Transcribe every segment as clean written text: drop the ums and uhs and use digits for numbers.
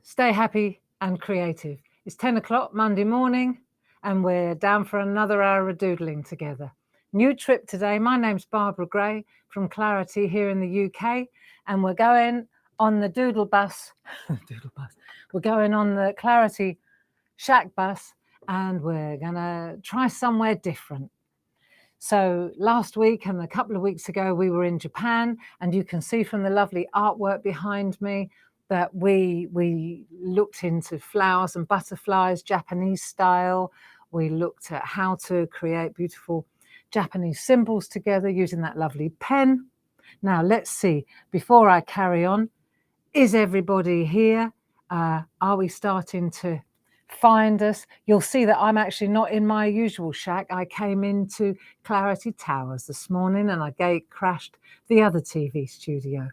stay happy and creative. It's 10 o'clock Monday morning and we're down for another hour of doodling together. New trip today. My name's Barbara Gray from Clarity here in the UK, and we're going on the doodle bus. We're going on the Clarity SHAC bus, and we're going to try somewhere different. So last week and a couple of weeks ago, we were in Japan, and you can see from the lovely artwork behind me that we looked into flowers and butterflies, Japanese style. We looked at how to create beautiful Japanese symbols together using that lovely pen. Now, let's see, before I carry on, is everybody here? Are we starting to find us? You'll see that I'm actually not in my usual shack. I came into Clarity Towers this morning and I gate crashed the other TV studio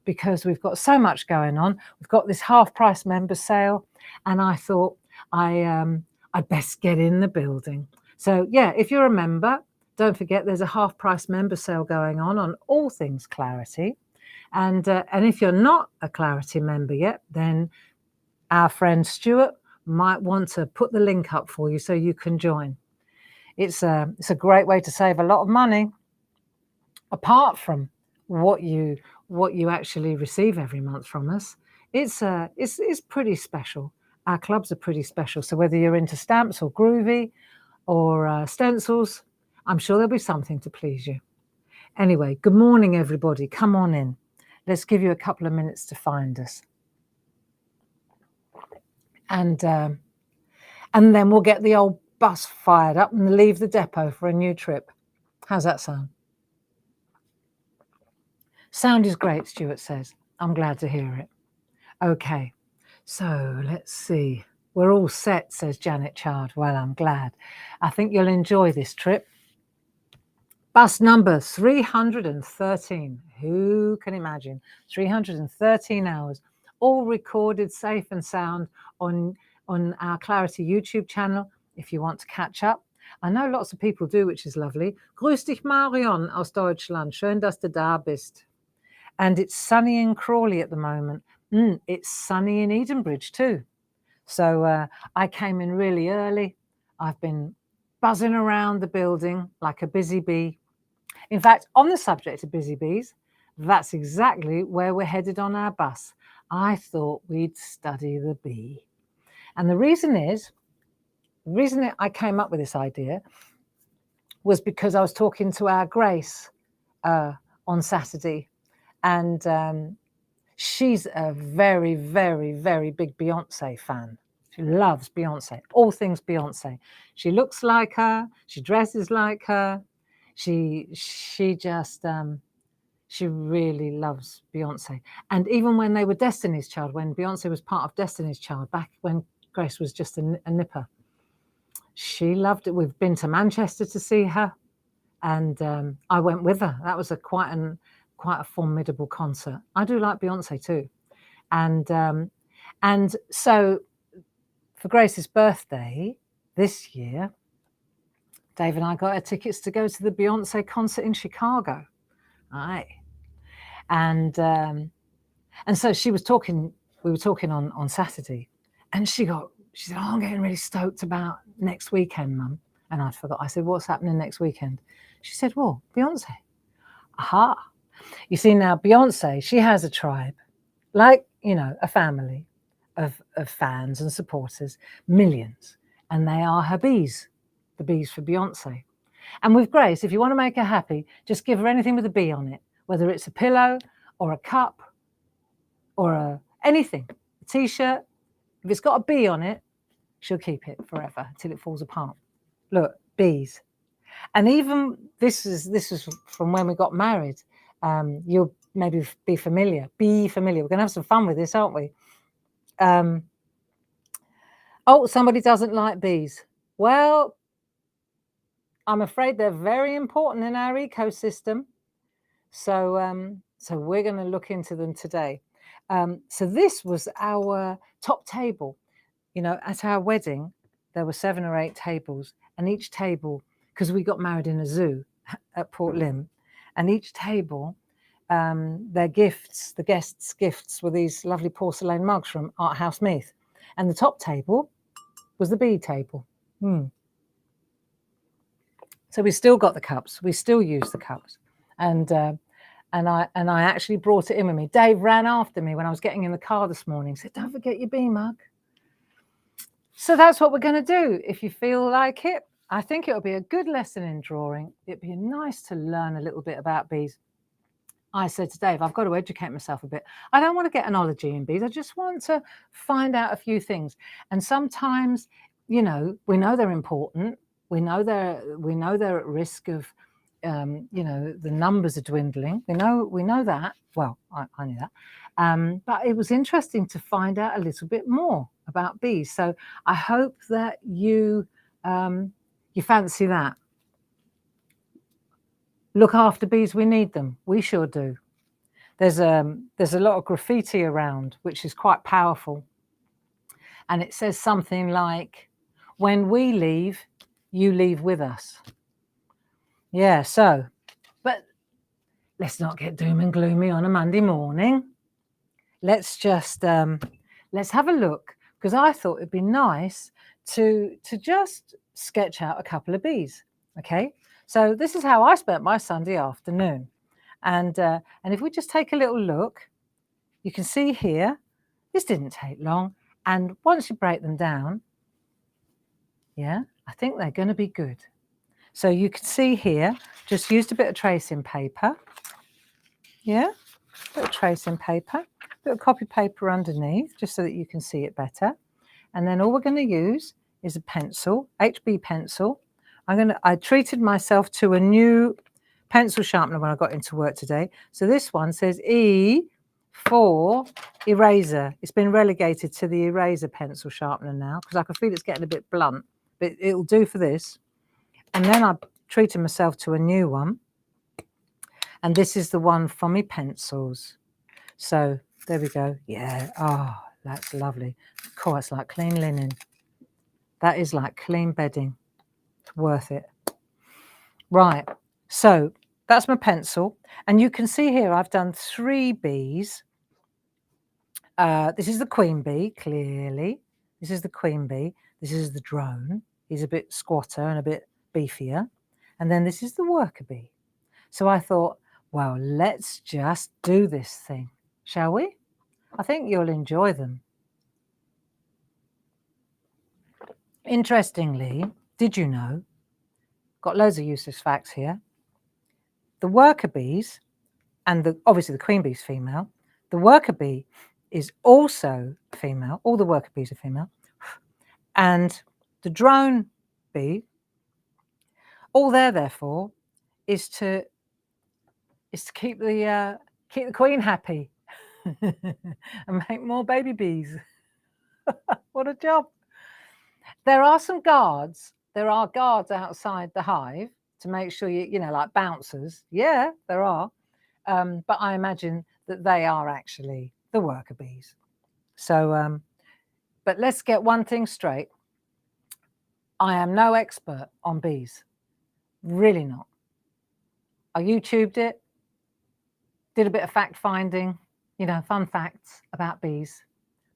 because we've got so much going on. We've got this half-price member sale, and I thought I'd best get in the building. So yeah, if you're a member, don't forget there's a half-price member sale going on all things Clarity. And if you're not a Clarity member yet, then our friend Stuart might want to put the link up for you so you can join. It's a great way to save a lot of money, apart from what you actually receive every month from us. It's pretty special. Our clubs are pretty special. So whether you're into stamps or groovy or stencils, I'm sure there'll be something to please you. Anyway, good morning, everybody. Come on in. Let's give you a couple of minutes to find us. And then we'll get the old bus fired up and leave the depot for a new trip. How's that sound? Sound is great, Stuart says. I'm glad to hear it. Okay, so let's see. We're all set, says Janet Chard. Well, I'm glad. I think you'll enjoy this trip. Bus number 313. Who can imagine? 313 hours, all recorded safe and sound on our Clarity YouTube channel if you want to catch up. I know lots of people do, which is lovely. Grüß dich, Marion aus Deutschland. Schön, dass du da bist. And it's sunny in Crawley at the moment. It's sunny in Edenbridge too. So I came in really early. I've been buzzing around the building like a busy bee. In fact, on the subject of busy bees, that's exactly where we're headed on our bus. I thought we'd study the bee. And the reason that I came up with this idea was because I was talking to our Grace on Saturday, and she's a very, very, very big Beyonce fan. She loves Beyonce, all things Beyonce. She looks like her, she dresses like her. She really loves Beyonce. And even when they were Destiny's Child, when Beyonce was part of Destiny's Child, back when Grace was just a nipper, she loved it. We've been to Manchester to see her, and I went with her. That was quite a formidable concert. I do like Beyonce too. And so for Grace's birthday this year, Dave and I got her tickets to go to the Beyonce concert in Chicago. Aye. And so we were talking on Saturday, and she said, I'm getting really stoked about next weekend, Mum. And I forgot. I said, what's happening next weekend? She said, well, Beyonce. Aha. You see, now Beyonce, she has a tribe, like, a family of fans and supporters, millions. And they are her bees. The bees for Beyonce. And with Grace, if you want to make her happy, just give her anything with a bee on it, whether it's a pillow or a cup or anything, a t-shirt. If it's got a bee on it, she'll keep it forever till it falls apart. Look, bees. And even this is from when we got married. You'll maybe be familiar. We're going to have some fun with this, aren't we? Somebody doesn't like bees. Well, I'm afraid they're very important in our ecosystem. So we're going to look into them today. So this was our top table. At our wedding, there were 7 or 8 tables, and each table, because we got married in a zoo at Port Lympne, and each table their gifts, the guests' gifts, were these lovely porcelain mugs from Art House Meath. And the top table was the bee table. So we still got the cups. We still use the cups. And I actually brought it in with me. Dave ran after me when I was getting in the car this morning. Said, "Don't forget your bee mug." So that's what we're going to do. If you feel like it, I think it'll be a good lesson in drawing. It'd be nice to learn a little bit about bees. I said to Dave, I've got to educate myself a bit. I don't want to get an ology in bees. I just want to find out a few things. And sometimes, you know, we know they're important. We know they're at risk of, you know, the numbers are dwindling. We know that. Well, I knew that. But it was interesting to find out a little bit more about bees. So I hope that you fancy that. Look after bees. We need them. We sure do. There's a lot of graffiti around, which is quite powerful. And it says something like, "When we leave, you leave with us." Yeah, so, but let's not get doom and gloomy on a Monday morning. Let's just, let's have a look, because I thought it'd be nice to just sketch out a couple of bees, okay? So this is how I spent my Sunday afternoon. And if we just take a little look, you can see here, this didn't take long. And once you break them down, yeah, I think they're going to be good. So you can see here, just used a bit of tracing paper. Yeah, a bit of tracing paper, a bit of copy paper underneath, just so that you can see it better. And then all we're going to use is a pencil, HB pencil. I treated myself to a new pencil sharpener when I got into work today. So this one says E for eraser. It's been relegated to the eraser pencil sharpener now, because I can feel it's getting a bit blunt, but it'll do for this. And then I treated myself to a new one. And this is the one for me pencils. So there we go. Yeah. Oh, that's lovely. Cool. It's like clean linen. That is like clean bedding. It's worth it. Right. So that's my pencil. And you can see here I've done 3 bees. This is the queen bee, clearly. This is the queen bee. This is the drone. He's a bit squatter and a bit beefier. And then this is the worker bee. So I thought, well, let's just do this thing, shall we? I think you'll enjoy them. Interestingly, did you know, got loads of useless facts here, the worker bees, and obviously the queen bee's female, the worker bee is also female, all the worker bees are female, and the drone bee, all they're there for is to keep the queen happy and make more baby bees. What a job. There are some guards. There are guards outside the hive to make sure you know, like bouncers. Yeah, there are. But I imagine that they are actually the worker bees. So, but let's get one thing straight. I am no expert on bees. Really not. I YouTubed it, did a bit of fact finding, you know, fun facts about bees,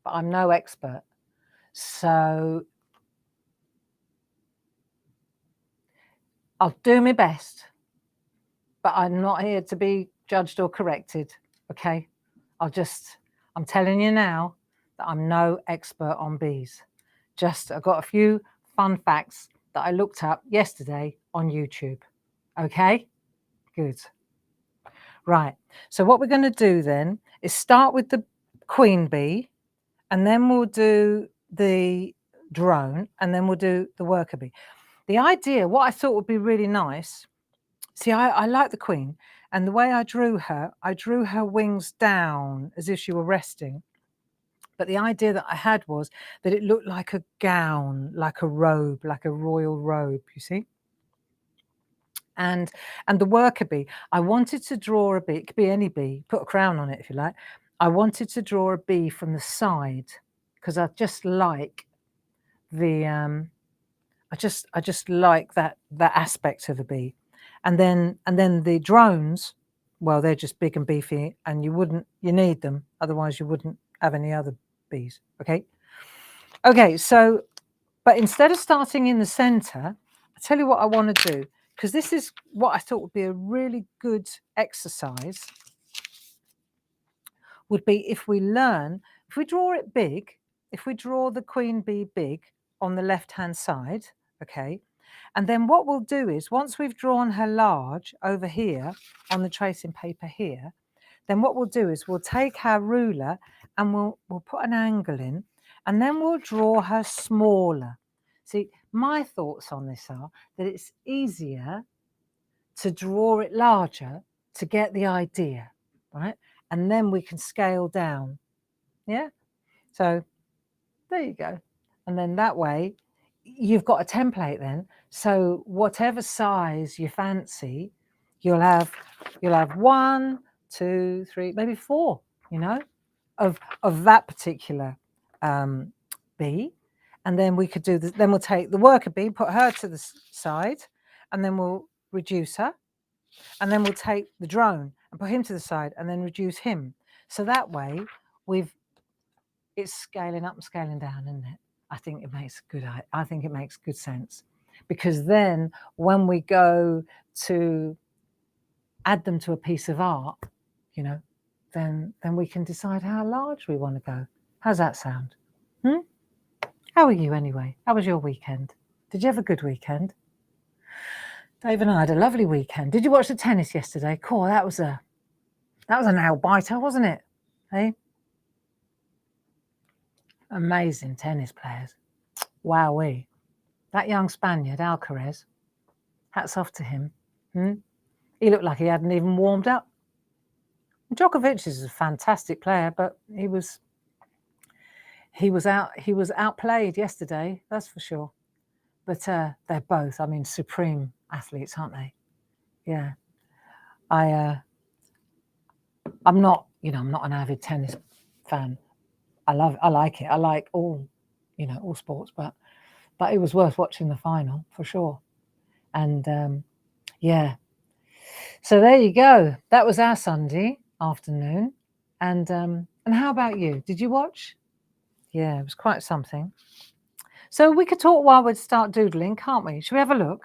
but I'm no expert. So I'll do my best, but I'm not here to be judged or corrected, okay? I'm telling you now that I'm no expert on bees. Just, I've got a few fun facts that I looked up yesterday on YouTube, okay? Good. Right, so what we're going to do then is start with the queen bee, and then we'll do the drone, and then we'll do the worker bee. The idea, what I thought would be really nice, see, I like the queen, and the way I drew her wings down as if she were resting. But the idea that I had was that it looked like a gown, like a robe, like a royal robe, you see? And the worker bee, I wanted to draw a bee, it could be any bee, put a crown on it if you like. I wanted to draw a bee from the side, because I just like the I just like that aspect of a bee. And then the drones, well, they're just big and beefy, and you need them, otherwise you wouldn't have any other bees. Okay, so but instead of starting in the center, I tell you what I want to do, because this is what I thought would be a really good exercise, would be if we draw it big, if we draw the queen bee big on the left hand side, okay, and then what we'll do is, once we've drawn her large over here on the tracing paper here, then what we'll do is we'll take our ruler and we'll put an angle in, and then we'll draw her smaller. See, my thoughts on this are that it's easier to draw it larger to get the idea, right? And then we can scale down. Yeah. So there you go. And then that way you've got a template then. So whatever size you fancy, you'll have 1, 2, 3, maybe 4, you know, of that particular bee. And then we could do this, then we'll take the worker bee, put her to the side, and then we'll reduce her. And then we'll take the drone and put him to the side and then reduce him. So that way it's scaling up and scaling down, isn't it? I think it makes good sense, because then when we go to add them to a piece of art, you know, then we can decide how large we want to go. How's that sound? How are you anyway? How was your weekend? Did you have a good weekend? Dave and I had a lovely weekend. Did you watch the tennis yesterday? Cool, that was a nail biter, wasn't it? Hey? Amazing tennis players. Wowee. That young Spaniard, Alcaraz, hats off to him. He looked like he hadn't even warmed up. Djokovic is a fantastic player, but he was outplayed yesterday, that's for sure. But they're both, I mean, supreme athletes, aren't they? Yeah. I'm not an avid tennis fan. I like it. I like all sports, but it was worth watching the final for sure. And yeah. So there you go. That was our Sunday afternoon. And how about you? Did you watch? Yeah, it was quite something. So we could talk while we start doodling, can't we? Should we have a look?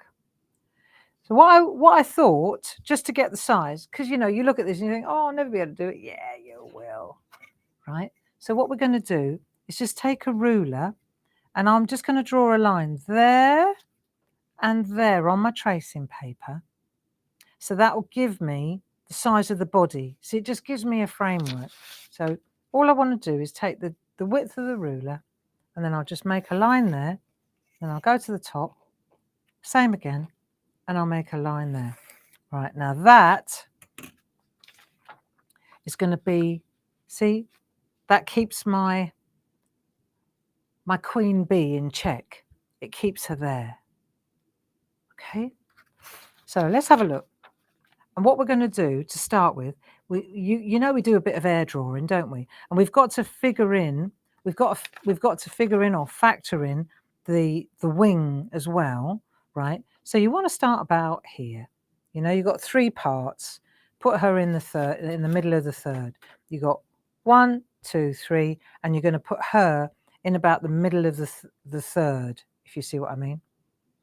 So what I thought, just to get the size, because you look at this and you think, oh, I'll never be able to do it. Yeah, you will. Right? So what we're going to do is just take a ruler, and I'm just going to draw a line there and there on my tracing paper. So that will give me the size of the body. See, it just gives me a framework. So all I want to do is take the width of the ruler, and then I'll just make a line there, and I'll go to the top, same again, and I'll make a line there. Right, now that is going to be, see, that keeps my queen bee in check. It keeps her there. Okay, so let's have a look. And what we're going to do to start with, we do a bit of air drawing, don't we? And we've got to figure in, or factor in the wing as well, right? So you want to start about here. You've got 3 parts. Put her in the middle of the third. You got 1, 2, 3, and you're going to put her in about the middle of the third, if you see what I mean.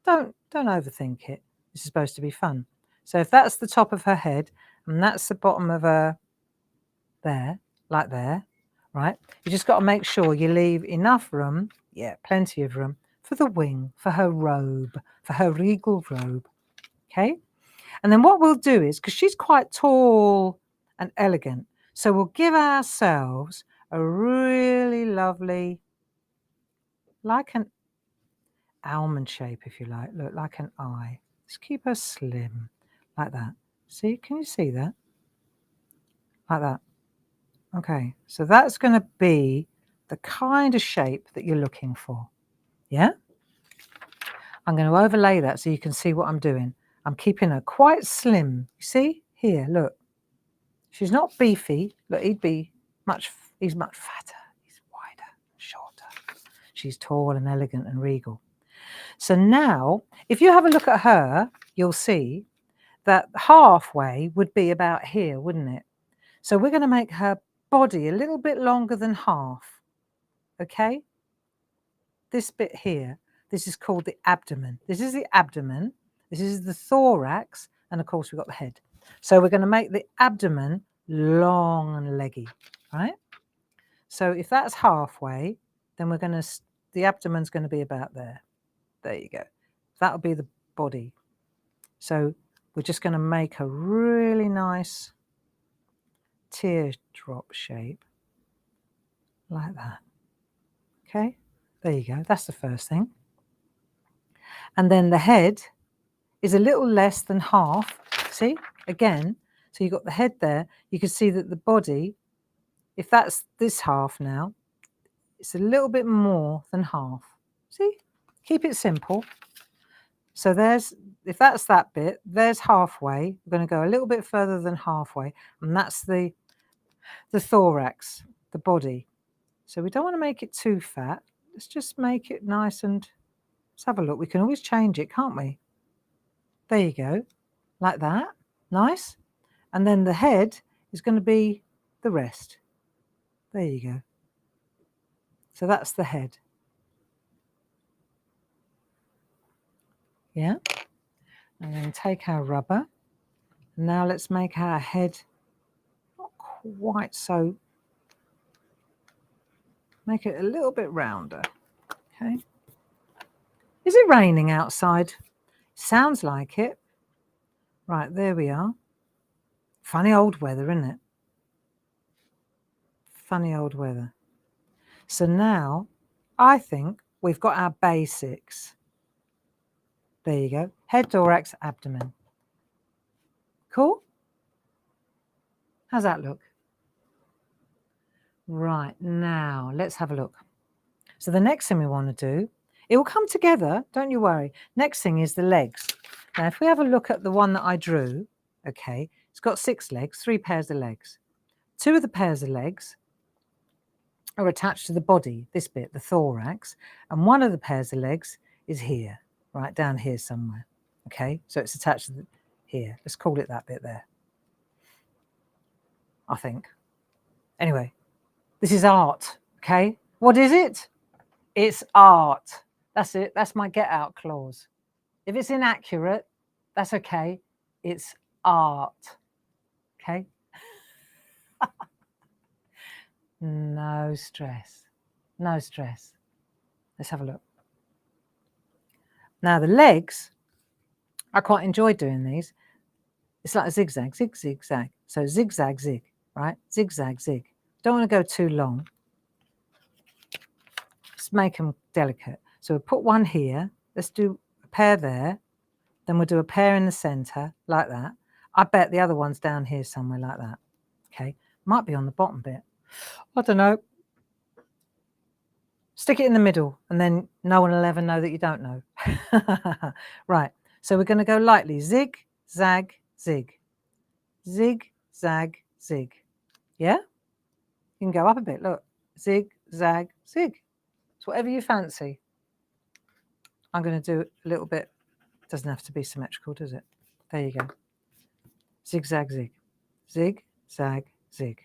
Don't overthink it. This is supposed to be fun. So if that's the top of her head and that's the bottom of her there, like there, right? You just got to make sure you leave enough room, plenty of room, for the wing, for her robe, for her regal robe, okay? And then what we'll do is, because she's quite tall and elegant, so we'll give ourselves a really lovely, like an almond shape, if you like, look like an eye. Just keep her slim, like that. See, can you see that? Like that. Okay, so that's going to be the kind of shape that you're looking for. Yeah? I'm going to overlay that so you can see what I'm doing. I'm keeping her quite slim. You see? Here, look. She's not beefy. Look, he's much fatter. He's wider, shorter. She's tall and elegant and regal. So now, if you have a look at her, you'll see that halfway would be about here, wouldn't it? So we're going to make her body a little bit longer than half, okay? This bit here, this is called the abdomen. This is the abdomen, this is the thorax, and of course we've got the head. So we're going to make the abdomen long and leggy, right? So if that's halfway, then we're going to, the abdomen's going to be about there. There you go. That'll be the body. So we're just going to make a really nice teardrop shape like that. Okay, there you go. That's the first thing. And then the head is a little less than half. See, again, so you've got the head there. You can see that the body, if that's this half now, it's a little bit more than half. See, keep it simple. So there's, if that's that bit, there's halfway. We're going to go a little bit further than halfway, and that's the thorax, the body. So we don't want to make it too fat. Let's just make it nice, and let's have a look. We can always change it, can't we? There you go, like that. Nice. And then the head is going to be the rest. There you go. So that's the head. Yeah. And then take our rubber. Now let's make our head not quite so, make it a little bit rounder. Okay. Is it raining outside? Sounds like it. Right, there we are. Funny old weather, isn't it? Funny old weather. So now I think we've got our basics. There you go. Head, thorax, abdomen. Cool? How's that look? Right, now let's have a look. So the next thing we want to do, it will come together, don't you worry. Next thing is the legs. Now, if we have a look at the one that I drew, okay, it's got 6 legs, 3 pairs of legs. 2 of the pairs of legs are attached to the body, this bit, the thorax, and 1 of the pairs of legs is here, right down here somewhere. Okay, so it's attached to here. Let's call it that bit there, I think. Anyway, this is art, okay? What is it? It's art. That's it. That's my get out clause. If it's inaccurate, that's okay. It's art, okay? No stress. No stress. Let's have a look. Now the legs, I quite enjoy doing these. It's like a zigzag, zig, zig, zag. So zigzag, zig, right? Zigzag, zig. Don't want to go too long. Let's make them delicate. So we'll put one here. Let's do a pair there. Then we'll do a pair in the center, like that. I bet the other one's down here somewhere like that. Okay, might be on the bottom bit. I don't know. Stick it in the middle, and then no one will ever know that you don't know. Right, so we're going to go lightly. Zig, zag, zig. Zig, zag, zig. Yeah? You can go up a bit, look. Zig, zag, zig. It's whatever you fancy. I'm going to do a little bit. Doesn't have to be symmetrical, does it? There you go. Zig, zag, zig. Zig, zag, zig.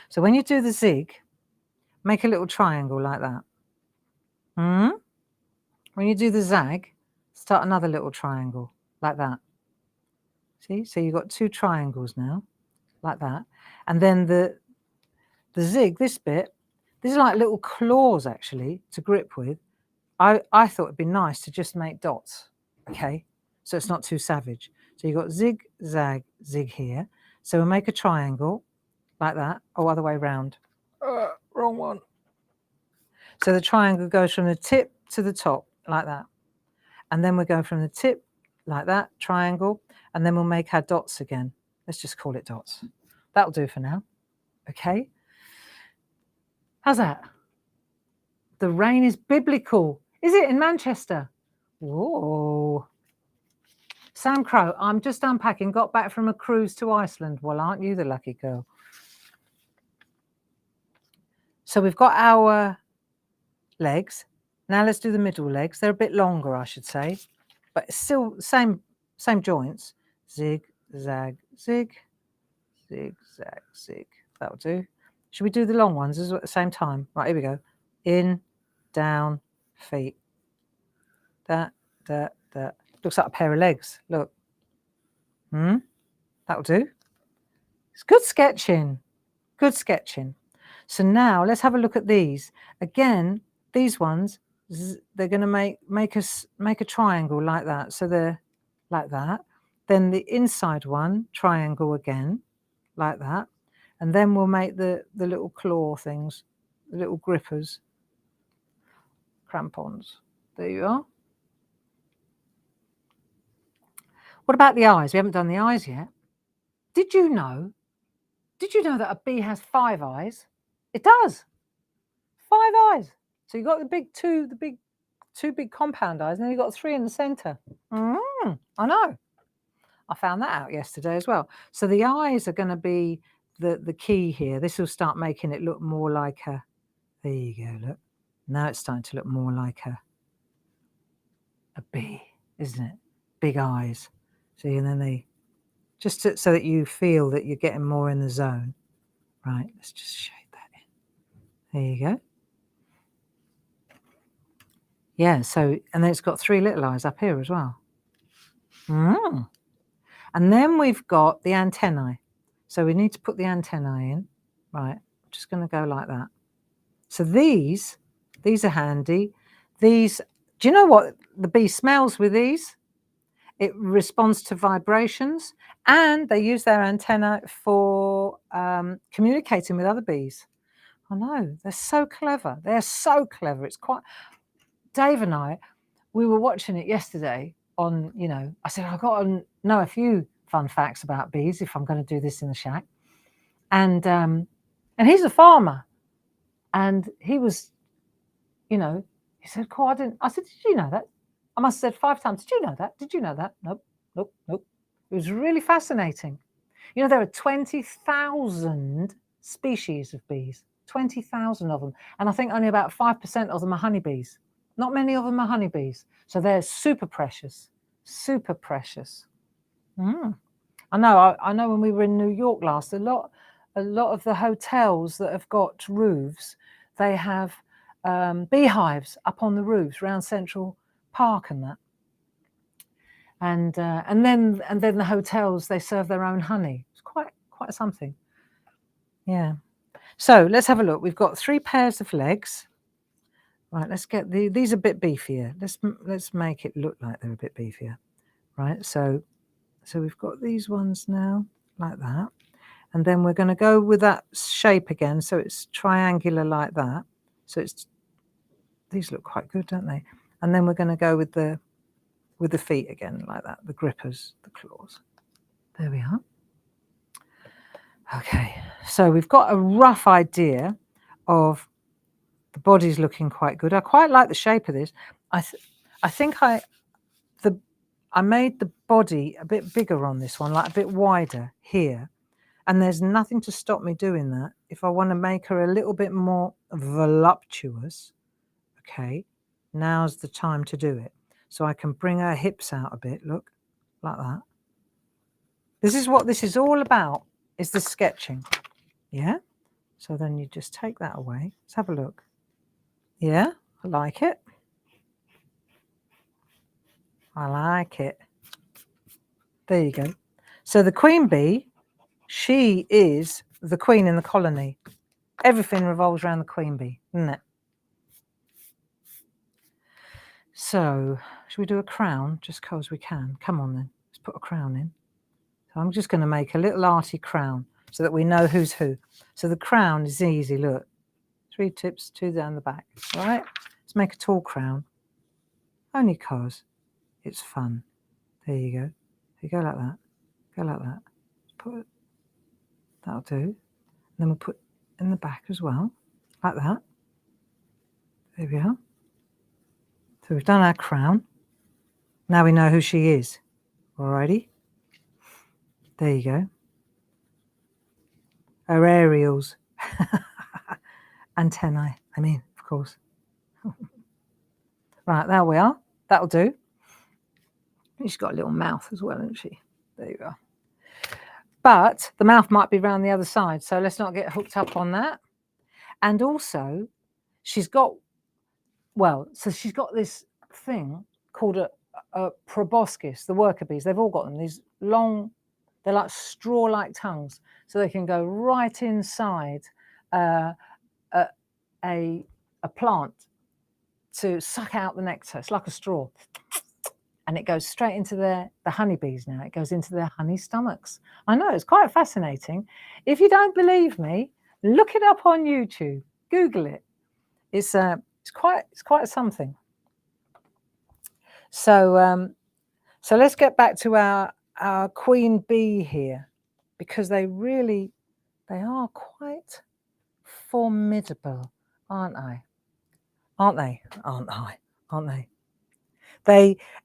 So when you do the zig, make a little triangle like that. When you do the zag, start another little triangle like that. See? So you've got 2 triangles now, like that. And then the zig, this bit, these are like little claws actually to grip with. I thought it'd be nice to just make dots, okay? So it's not too savage. So you've got zig, zag, zig here. So we'll make a triangle like that. Oh, other way round. Wrong one. So the triangle goes from the tip to the top like that. And then we go from the tip like that, triangle, and then we'll make our dots again. Let's just call it dots. That'll do for now. Okay. How's that? The rain is biblical. Is it in Manchester? Whoa. Sam Crow, I'm just unpacking, got back from a cruise to Iceland. Well, aren't you the lucky girl? So we've got our legs. Now let's do the middle legs. They're a bit longer, I should say, but it's still same joints. Zig, zag, zig, zig, zag, zig. That'll do. Should we do the long ones at the same time? Right, here we go. In, down, feet. That. Looks like a pair of legs. Look. That'll do. It's good sketching. Good sketching. So now let's have a look at these. Again, these ones, they're going to make a triangle like that. So they're like that. Then the inside one, triangle again, like that. And then we'll make the little claw things, the little grippers, crampons. There you are. What about the eyes? We haven't done the eyes yet. Did you know that a bee has 5 eyes? It does. 5 eyes. So you've got the two big compound eyes, and then you've got 3 in the center. I know. I found that out yesterday as well. So the eyes are going to be the key here. This will start making it look more like a, there you go, look. Now it's starting to look more like a bee, isn't it? Big eyes. See, and then they, just so that you feel that you're getting more in the zone. Right, let's just shade that in. There you go. Yeah, so, and then it's got 3 little eyes up here as well. And then we've got the antennae. So we need to put the antennae in. Right, I'm just going to go like that. So these are handy. These, do you know what the bee smells with these? It responds to vibrations, and they use their antenna for communicating with other bees. I know, they're so clever. They're so clever. It's quite, Dave and I, we were watching it yesterday on, I said, I've got to know a few fun facts about bees if I'm going to do this in the shack. And he's a farmer, and he was, he said, cool, I didn't. I said, did you know that? I must have said 5 times, did you know that? Did you know that? Nope. It was really fascinating. There are 20,000 species of bees, 20,000 of them. And I think only about 5% of them are honeybees. Not many of them are honeybees. So they're super precious, super precious. I know when we were in New York last, a lot of the hotels that have got roofs, they have beehives up on the roofs around Central Park and that. And then the hotels, they serve their own honey. It's quite something. Yeah. So let's have a look. We've got 3 pairs of legs. Right, let's get these a bit beefier. Let's make it look like they're a bit beefier. Right, so we've got these ones now, like that. And then we're going to go with that shape again, so it's triangular like that. So these look quite good, don't they? And then we're going to go with the feet again, like that, the grippers, the claws. There we are. Okay, so we've got a rough idea of the body's looking quite good. I quite like the shape of this. I think I made the body a bit bigger on this one, like a bit wider here. And there's nothing to stop me doing that. If I want to make her a little bit more voluptuous, okay, now's the time to do it. So I can bring her hips out a bit, look, like that. This is what this is all about, is the sketching. Yeah? So then you just take that away. Let's have a look. Yeah, I like it. I like it. There you go. So the queen bee, she is the queen in the colony. Everything revolves around the queen bee, isn't it? So, should we do a crown just because we can? Come on then, let's put a crown in. So I'm just going to make a little arty crown so that we know who's who. So the crown is easy, look. 3 tips, 2 down the back. All right, let's make a tall crown. Only cause it's fun. There you go. You go like that. Go like that. Put it. That'll do. And then we'll put in the back as well, like that. There we are. So we've done our crown. Now we know who she is. Alrighty. There you go. Her aerials. Antennae, I mean, of course. Right, there we are. That'll do. She's got a little mouth as well, hasn't she? There you are. but the mouth might be around the other side. So let's not get hooked up on that. And also she's got, so she's got this thing called a proboscis, the worker bees. They've all got them, these long, they're like straw-like tongues, so they can go right inside a plant to suck out the nectar. It's like a straw, and it goes straight into the honeybees. Now it goes into their honey stomachs. I know, it's quite fascinating. If you don't believe me, look it up on YouTube, Google it. It's quite something. So so let's get back to our queen bee here, because they are quite formidable, aren't they? Aren't they?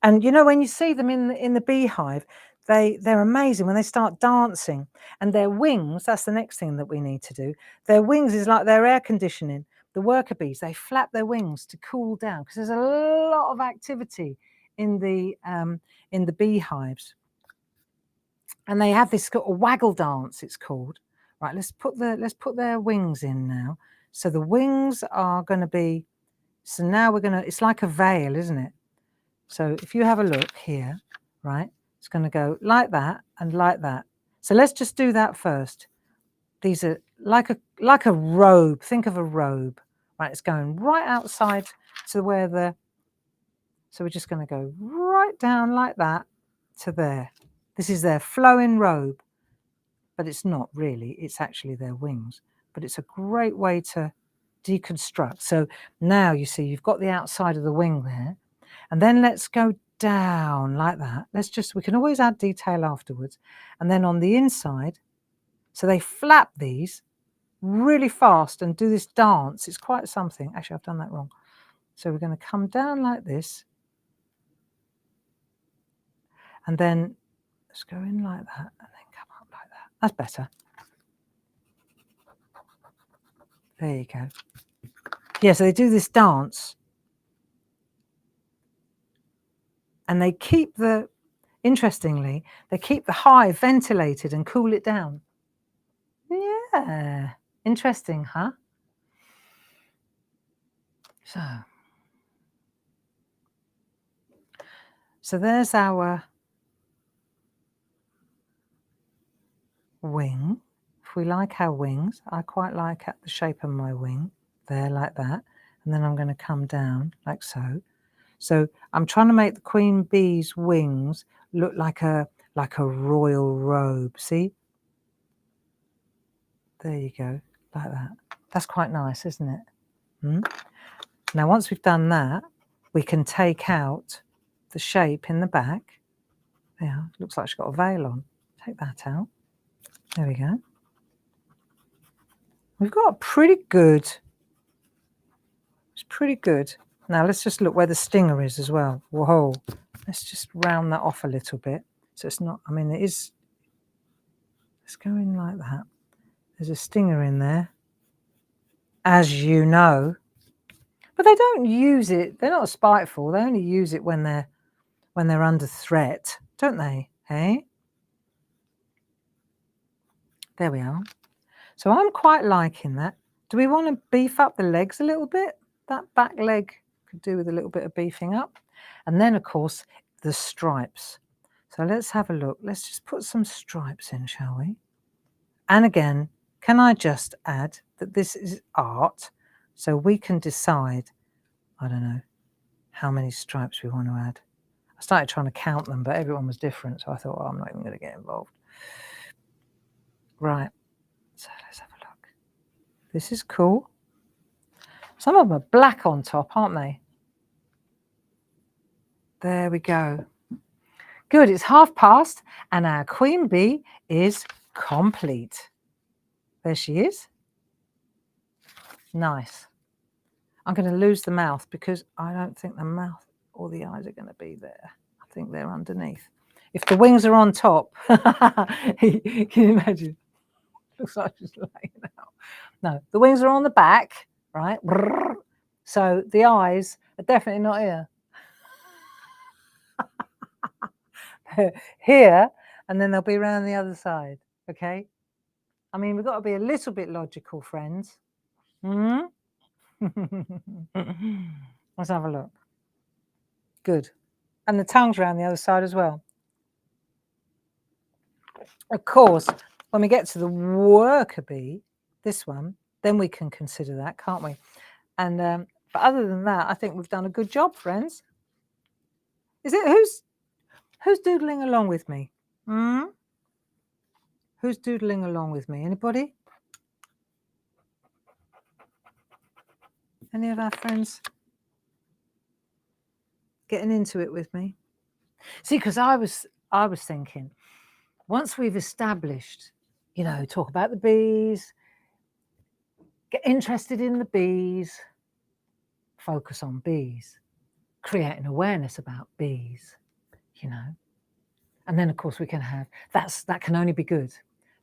And you know, when you see them in the beehive, they're amazing when they start dancing, and their wings, that's the next thing that we need to do. Their wings is like their air conditioning. The worker bees, they flap their wings to cool down, because there's a lot of activity in the beehives. And they have this sort of waggle dance, it's called. Right, let's put their wings in now. So the wings are going to be, so now it's like a veil, isn't it? So if you have a look here, right, it's going to go like that and like that. So let's just do that first. These are like a robe. Think of a robe, right? It's going right outside to where so we're just going to go right down like that to there. This is their flowing robe, but it's not really. It's actually their wings. But it's a great way to deconstruct. So now you see you've got the outside of the wing there. And then let's go down like that. We can always add detail afterwards. And then on the inside, so they flap these really fast and do this dance. It's quite something. Actually, I've done that wrong. So we're going to come down like this. And then let's go in like that and then come up like that. That's better. There you go. Yeah, so they do this dance. And they keep interestingly, they keep the hive ventilated and cool it down. Yeah, interesting, huh? So there's our wing. If we like our wings, I quite like the shape of my wing there, like that. And then I'm going to come down like so. So I'm trying to make the queen bee's wings look like a royal robe. See? There you go, like that. That's quite nice, isn't it? Now, once we've done that, we can take out the shape in the back. Yeah, looks like she's got a veil on. Take that out. There we go. We've got a pretty good. It's pretty good. Now let's just look where the stinger is as well. Whoa. Let's just round that off a little bit. So it's not, I mean, it is. Let's go in like that. There's a stinger in there, as you know. But they don't use it. They're not spiteful. They only use it when they're under threat, don't they? Hey? There we are. So I'm quite liking that. Do we want to beef up the legs a little bit? That back leg could do with a little bit of beefing up. And then, of course, the stripes. So let's have a look. Let's just put some stripes in, shall we? And again, can I just add that this is art, so we can decide, I don't know, how many stripes we want to add. I started trying to count them, but everyone was different, so I thought, I'm not even going to get involved. Right, so let's have a look. This is cool. Some of them are black on top, aren't they? There we go. Good, it's past, and our queen bee is complete. There she is. Nice. I'm going to lose the mouth because I don't think the mouth or the eyes are going to be there. I think they're underneath. If the wings are on top, can you imagine? Looks like she's laying out. No, the wings are on the back, right? So the eyes are definitely not here. Here, and then they'll be around the other side. Okay. I mean, we've got to be a little bit logical, friends. Hmm? Let's have a look. Good. And the tongue's around the other side as well. Of course, when we get to the worker bee, this one, then we can consider that, can't we? And but other than that, I think we've done a good job, friends. Is it who's doodling along with me? Hmm? Who's doodling along with me? Anybody? Any of our friends getting into it with me? See, because I was thinking, once we've established, you know, talk about the bees, get interested in the bees, focus on bees, create an awareness about bees, you know. And then of course we can have that can only be good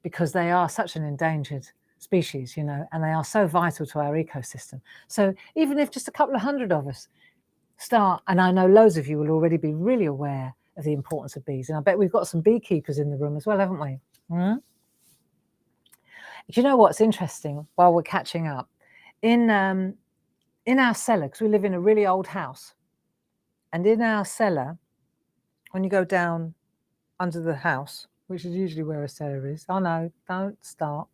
because they are such an endangered species, you know, and they are so vital to our ecosystem. So even if just a couple of hundred of us start, and I know loads of you will already be really aware of the importance of bees, and I bet we've got some beekeepers in the room as well, haven't we? Mm-hmm. Do you know what's interesting while we're catching up? In our cellar, because we live in a really old house, and in our cellar, when you go down under the house, which is usually where a cellar is. Oh no, don't start.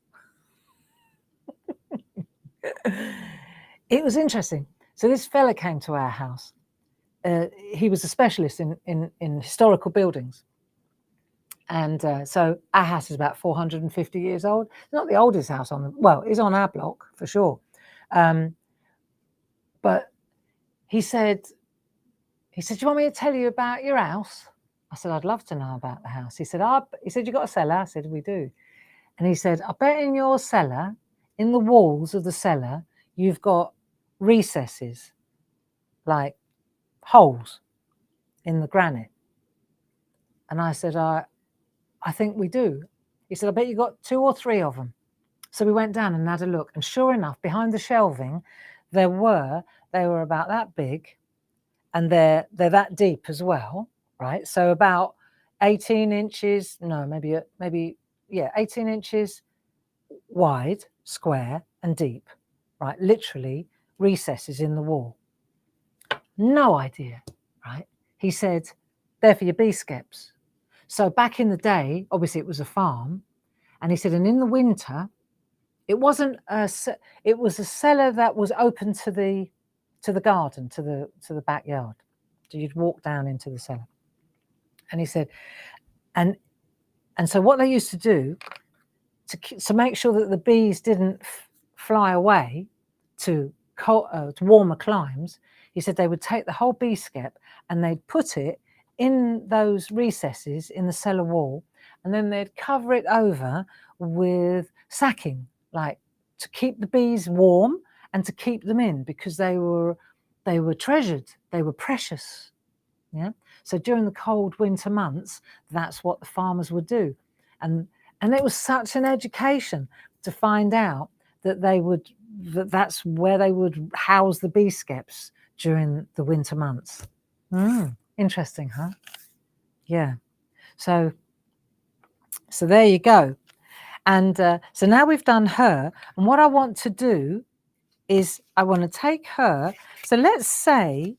It was interesting. So this fella came to our house. He was a specialist in historical buildings. And so our house is about 450 years old. It's not the oldest house on the, well, it's on our block for sure. But he said, do you want me to tell you about your house? I said, I'd love to know about the house. He said, you got a cellar? I said, we do. And he said, I bet in your cellar, in the walls of the cellar, you've got recesses, like holes in the granite. And I said, I think we do. He said, I bet you got 2 or 3 of them. So we went down and had a look. And sure enough, behind the shelving, they were about that big, and they're that deep as well, right? So about 18 inches, no, maybe 18 inches wide, square and deep, right? Literally recesses in the wall. No idea, right? He said, they're for your bee skeps. So back in the day, obviously it was a farm, and he said, and in the winter, it was a cellar that was open to the garden, to the backyard. So you'd walk down into the cellar. And he said, and so what they used to do to make sure that the bees didn't fly away to warmer climes, he said they would take the whole bee skep and they'd put it in those recesses in the cellar wall, and then they'd cover it over with sacking, like to keep the bees warm and to keep them in, because they were treasured, they were precious. Yeah. So during the cold winter months, that's what the farmers would do. And it was such an education to find out that that's where they would house the bee skeps during the winter months. Interesting, huh? Yeah. So there you go. And so now we've done her. And what I want to do is I want to take her. So let's say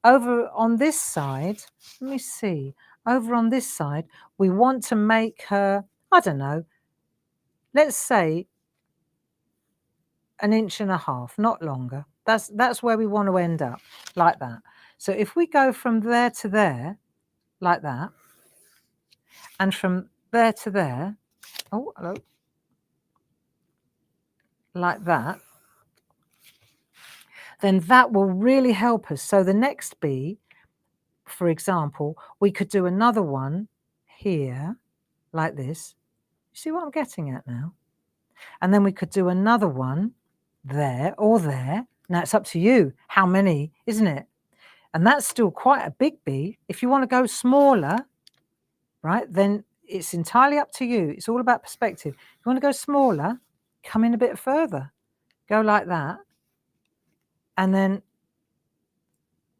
over on this side, let me see, over on this side, we want to make her, I don't know, let's say 1.5 inches, not longer. That's where we want to end up, like that. So if we go from there to there, like that, and from there to there, oh, hello, like that, then that will really help us. So the next bee, for example, we could do another one here, like this. You see what I'm getting at now? And then we could do another one there or there. Now it's up to you how many, isn't it? And that's still quite a big bee. If you want to go smaller, right, then it's entirely up to you. It's all about perspective. If you want to go smaller, come in a bit further. Go like that. And then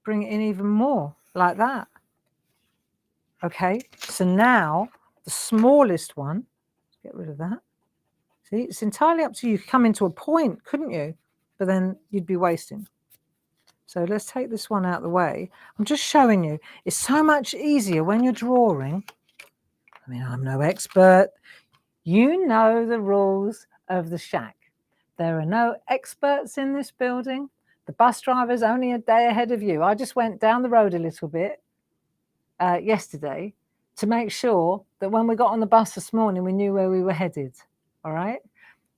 bring it in even more, like that. Okay, so now the smallest one, get rid of that. See, it's entirely up to you. You could come into a point, couldn't you? But then you'd be wasting. So let's take this one out of the way. I'm just showing you. It's so much easier when you're drawing. I mean, I'm no expert. You know the rules of the SHAC. There are no experts in this building. The bus driver's only a day ahead of you. I just went down the road a little bit yesterday to make sure that when we got on the bus this morning, we knew where we were headed. All right.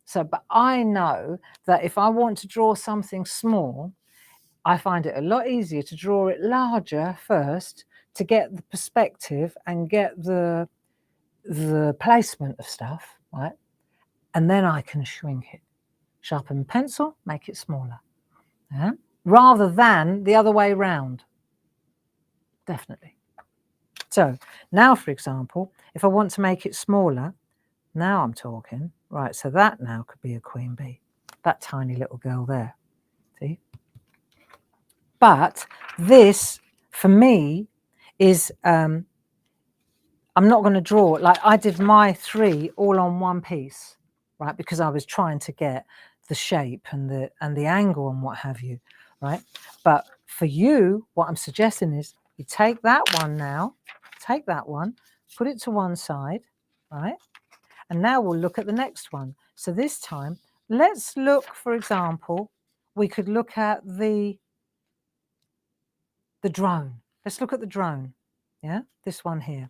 So, but I know that if I want to draw something small, I find it a lot easier to draw it larger first to get the perspective and get the placement of stuff, right? And then I can shrink it. Sharpen pencil, make it smaller. Yeah? Rather than the other way round. Definitely. So now, for example, if I want to make it smaller, now I'm talking, right, so that now could be a queen bee, that tiny little girl there, see? But this, for me, is, I'm not going to draw, like I did my 3 all on one piece, right, because I was trying to get the shape and the angle and what have you, right? But for you, what I'm suggesting is you take that one now, take that one, put it to one side, right? And now we'll look at the next one. So this time, let's look, for example, we could look at the drone. Let's look at the drone. Yeah, this one here.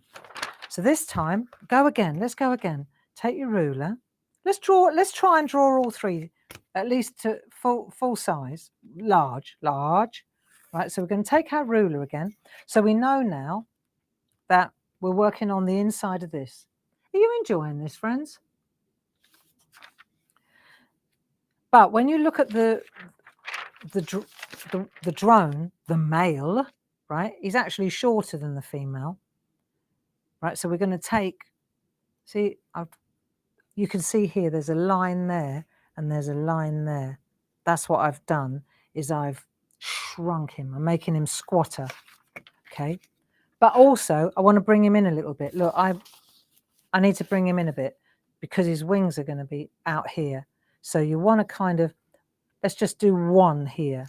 So this time, go again. Let's go again. Take your ruler. Let's try and draw all 3, at least to full size, large. Right, so we're going to take our ruler again. So we know now that we're working on the inside of this. Are you enjoying this, friends? But when you look at the drone, the male, right, he's actually shorter than the female, right? So we're going to take, see, you can see here there's a line there and there's a line there. That's what I've done, is I've shrunk him. I'm making him squatter, okay? But also I want to bring him in a little bit. Look, I need to bring him in a bit because his wings are going to be out here. So you want to kind of, let's just do 1 here.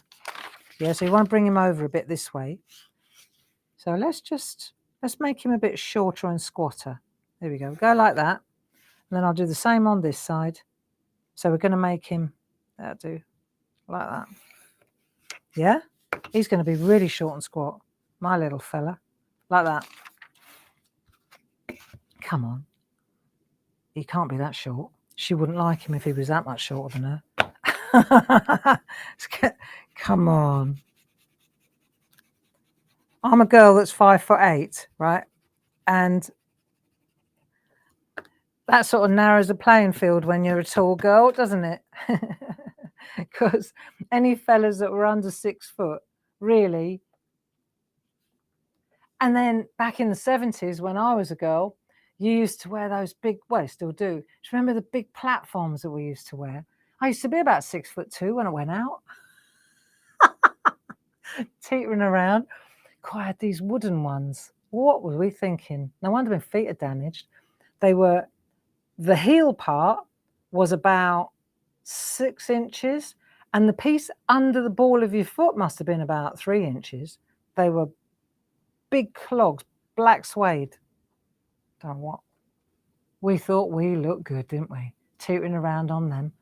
Yeah, so you want to bring him over a bit this way. So let's make him a bit shorter and squatter. There we go. Go like that. And then I'll do the same on this side. So we're going to make him, that'll do, like that. Yeah? He's going to be really short and squat. My little fella. Like that. Come on. He can't be that short. She wouldn't like him if he was that much shorter than her. Come on. I'm a girl that's 5'8", right? And that sort of narrows the playing field when you're a tall girl, doesn't it? Because any fellas that were under 6 foot, really. And then back in the 70s, when I was a girl, you used to wear those big, well, I still do. Do you remember the big platforms that we used to wear? I used to be about 6'2" when I went out. Teetering around. I had these wooden ones. What were we thinking? No wonder my feet are damaged. They were, the heel part was about 6 inches, and the piece under the ball of your foot must have been about 3 inches. They were big clogs, black suede. Don't know what. We thought we looked good, didn't we? Teetering around on them.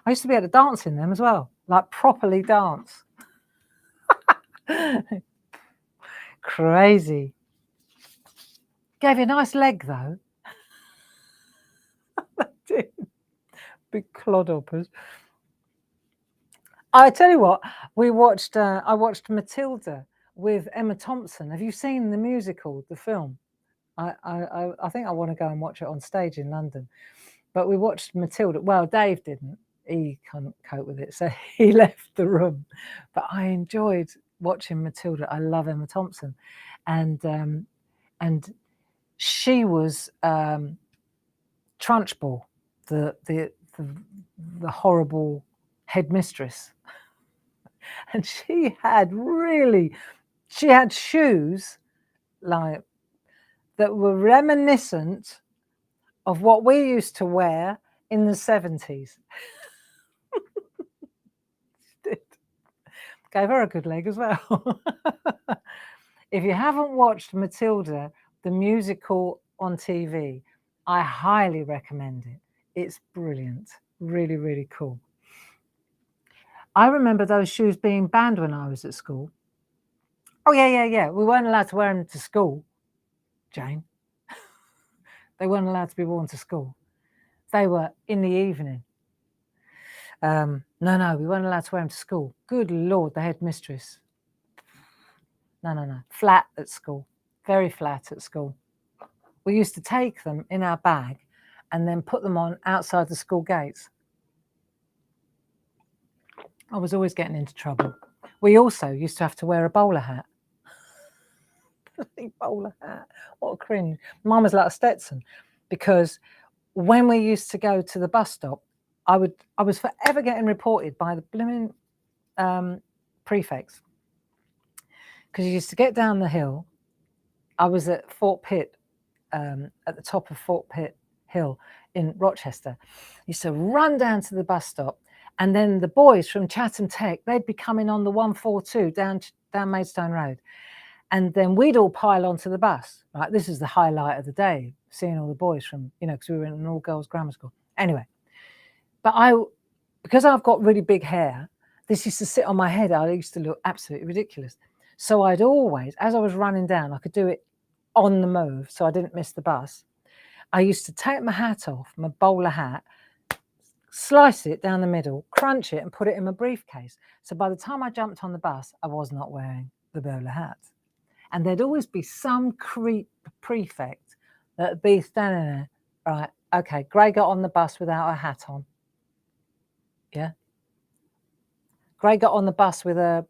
I used to be able to dance in them as well, like properly dance. Crazy. Gave you a nice leg though. Big clodhoppers. I tell you what, we watched. I watched Matilda with Emma Thompson. Have you seen the musical, the film? I think I want to go and watch it on stage in London. But we watched Matilda. Well, Dave didn't. He couldn't cope with it, so he left the room. But I enjoyed watching Matilda. I love Emma Thompson, and she was Trunchbull, the horrible headmistress, and she had shoes like that were reminiscent of what we used to wear in the 70s. Gave her a good leg as well. If you haven't watched Matilda, the musical on TV, I highly recommend it. It's brilliant. Really, really cool. I remember those shoes being banned when I was at school. Oh, yeah. We weren't allowed to wear them to school, Jane. They weren't allowed to be worn to school. They were in the evening. No, we weren't allowed to wear them to school. Good Lord, the headmistress. No. Flat at school. Very flat at school. We used to take them in our bag and then put them on outside the school gates. I was always getting into trouble. We also used to have to wear a bowler hat. Bowler hat. What a cringe. Mine was like a Stetson, because when we used to go to the bus stop, I was forever getting reported by the blooming prefects, because you used to get down the hill. I was at Fort Pitt, at the top of Fort Pitt Hill in Rochester. Used to run down to the bus stop, and then the boys from Chatham Tech, they'd be coming on the 142 down Maidstone Road. And then we'd all pile onto the bus. Right, this is the highlight of the day, seeing all the boys from, because we were in an all-girls grammar school. Anyway, but because I've got really big hair, this used to sit on my head. I used to look absolutely ridiculous. So I'd always, as I was running down, I could do it on the move so I didn't miss the bus. I used to take my hat off, my bowler hat, slice it down the middle, crunch it and put it in my briefcase. So by the time I jumped on the bus, I was not wearing the bowler hat. And there'd always be some creep prefect that'd be standing there, right? Okay, Gray got on the bus without a hat on. Yeah. Gray got on the bus with her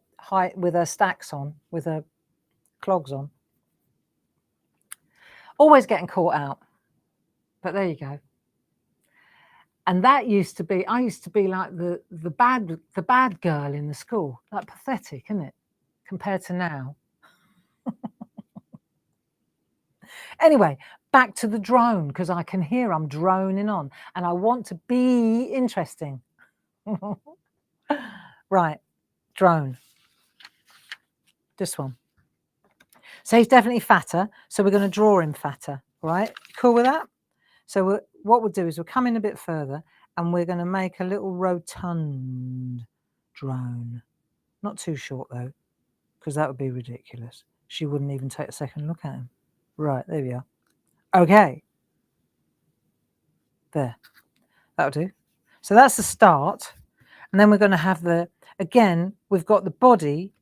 stacks on, with her clogs on. Always getting caught out. But there you go. And that used to be, I used to be like the bad girl in the school. Like pathetic, isn't it? Compared to now. Anyway, back to the drone, because I can hear I'm droning on and I want to be interesting. Right, drone. This one. So he's definitely fatter, so we're going to draw him fatter, right? Cool with that? So what we'll do is we'll come in a bit further and we're going to make a little rotund drone. Not too short though, because that would be ridiculous. She wouldn't even take a second look at him. Right, there we are. Okay. There. That'll do. So that's the start. And then we're going to have again, we've got the body,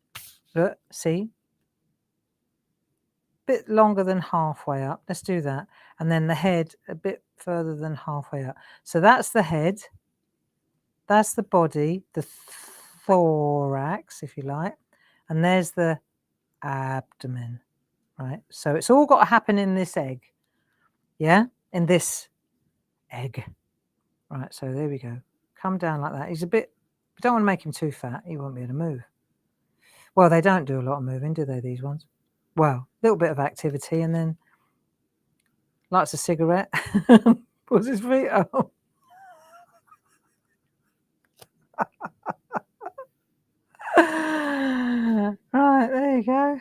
look, see? Bit longer than halfway up. Let's do that. And then the head a bit further than halfway up. So that's the head. That's the body, the thorax, if you like. And there's the abdomen, right? So it's all got to happen in this egg. Yeah? In this egg. Right, so there we go. Come down like that. He's a bit, we don't want to make him too fat. He won't be able to move. Well, they don't do a lot of moving, do they, these ones? Well, a little bit of activity and then lights a cigarette. Puts his feet up. Right, there you go.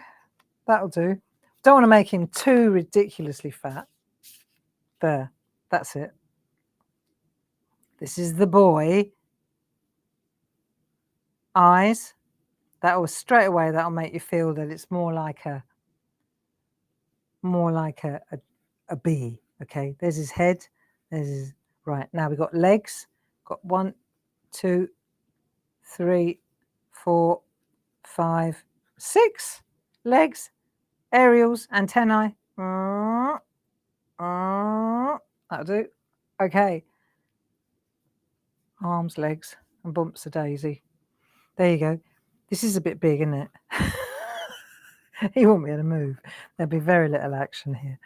That'll do. Don't want to make him too ridiculously fat. There, that's it. This is the boy. Eyes. That'll straight away, that'll make you feel that it's more like a bee. Okay, there's his head. There's his, right, now we've got legs. Got 1, 2, 3, 4, 5, 6 legs, aerials, antennae. That'll do. Okay. Arms, legs, and bumps a daisy. There you go. This is a bit big, isn't it? He won't be able to move. There'll be very little action here.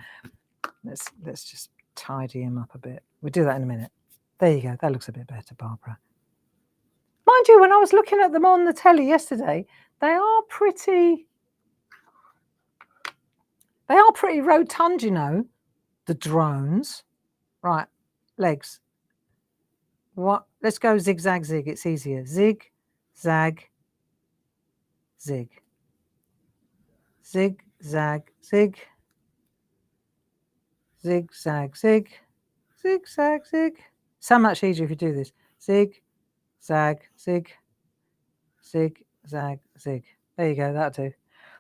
Let's just tidy him up a bit. We'll do that in a minute. There you go. That looks a bit better, Barbara. Mind you, when I was looking at them on the telly yesterday, they are pretty rotund, you know, the drones. Right, legs. What? Let's go zigzag, zig. It's easier. Zig, zag, zig. Zig, zag, zig. Zig, zag, zig. Zig, zag, zig. So much easier if you do this. Zig, zag, zig. Zig, zag, zig. There you go, that'll do.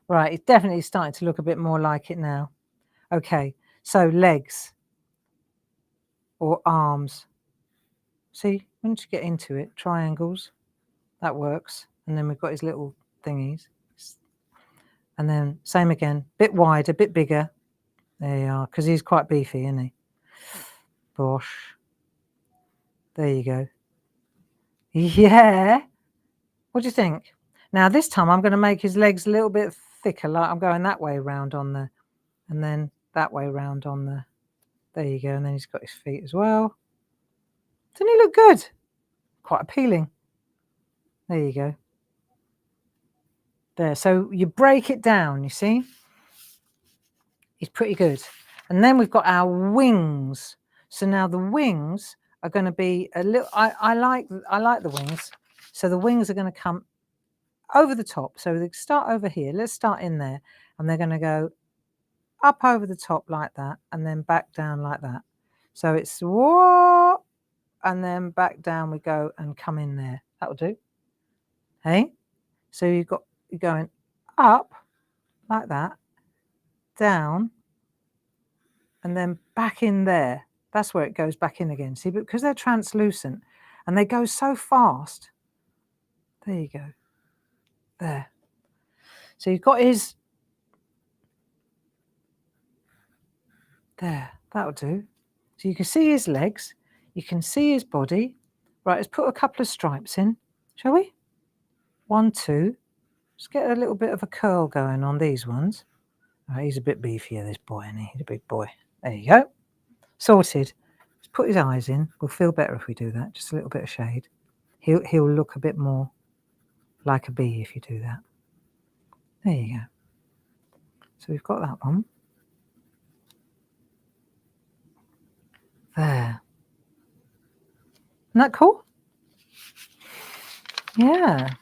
Right, it's definitely starting to look a bit more like it now. Okay, so legs or arms. See, once you get into it, triangles, that works. And then we've got his little thingies. And then same again, bit wider, bit bigger. There you are, because he's quite beefy, isn't he? Bosh. There you go. Yeah. What do you think? Now this time I'm going to make his legs a little bit thicker, like I'm going that way around on the, and then that way around on the, there you go. And then he's got his feet as well. Doesn't he look good? Quite appealing. There you go. There. So you break it down, you see? He's pretty good. And then we've got our wings. So now the wings are going to be a little, I like the wings. So the wings are going to come over the top. So they start over here. Let's start in there. And they're going to go up over the top like that. And then back down like that. So it's whoa. And then back down we go and come in there. That'll do. Hey? So you're going up like that. Down. And then back in there. That's where it goes back in again. See, because they're translucent and they go so fast. There you go. There. So you've got his, there, that'll do. So you can see his legs, you can see his body. Right, let's put a couple of stripes in, shall we? 1, 2. Let's get a little bit of a curl going on these ones. Right, he's a bit beefier, this boy, isn't he? He's a big boy. There you go. Sorted. Let's put his eyes in. We'll feel better if we do that. Just a little bit of shade. He'll look a bit more like a bee if you do that. There you go. So we've got that one. There. Isn't that cool? Yeah.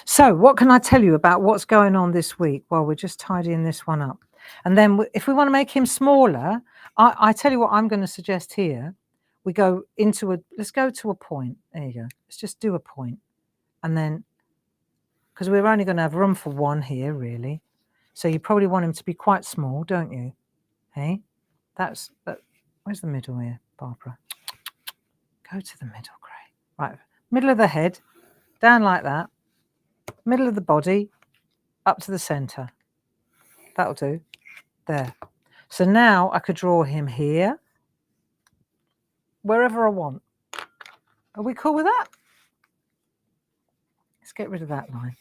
So what can I tell you about what's going on this week? Well, we're just tidying this one up. And then if we want to make him smaller, I tell you what I'm going to suggest here. We go into let's go to a point. There you go. Let's just do a point. And then, because we're only going to have room for one here, really. So you probably want him to be quite small, don't you? Hey? Where's the middle here, Barbara? Go to the middle, Gray. Right, middle of the head, down like that. Middle of the body, up to the centre. That'll do. There. So now I could draw him here, wherever I want. Are we cool with that? Let's get rid of that line,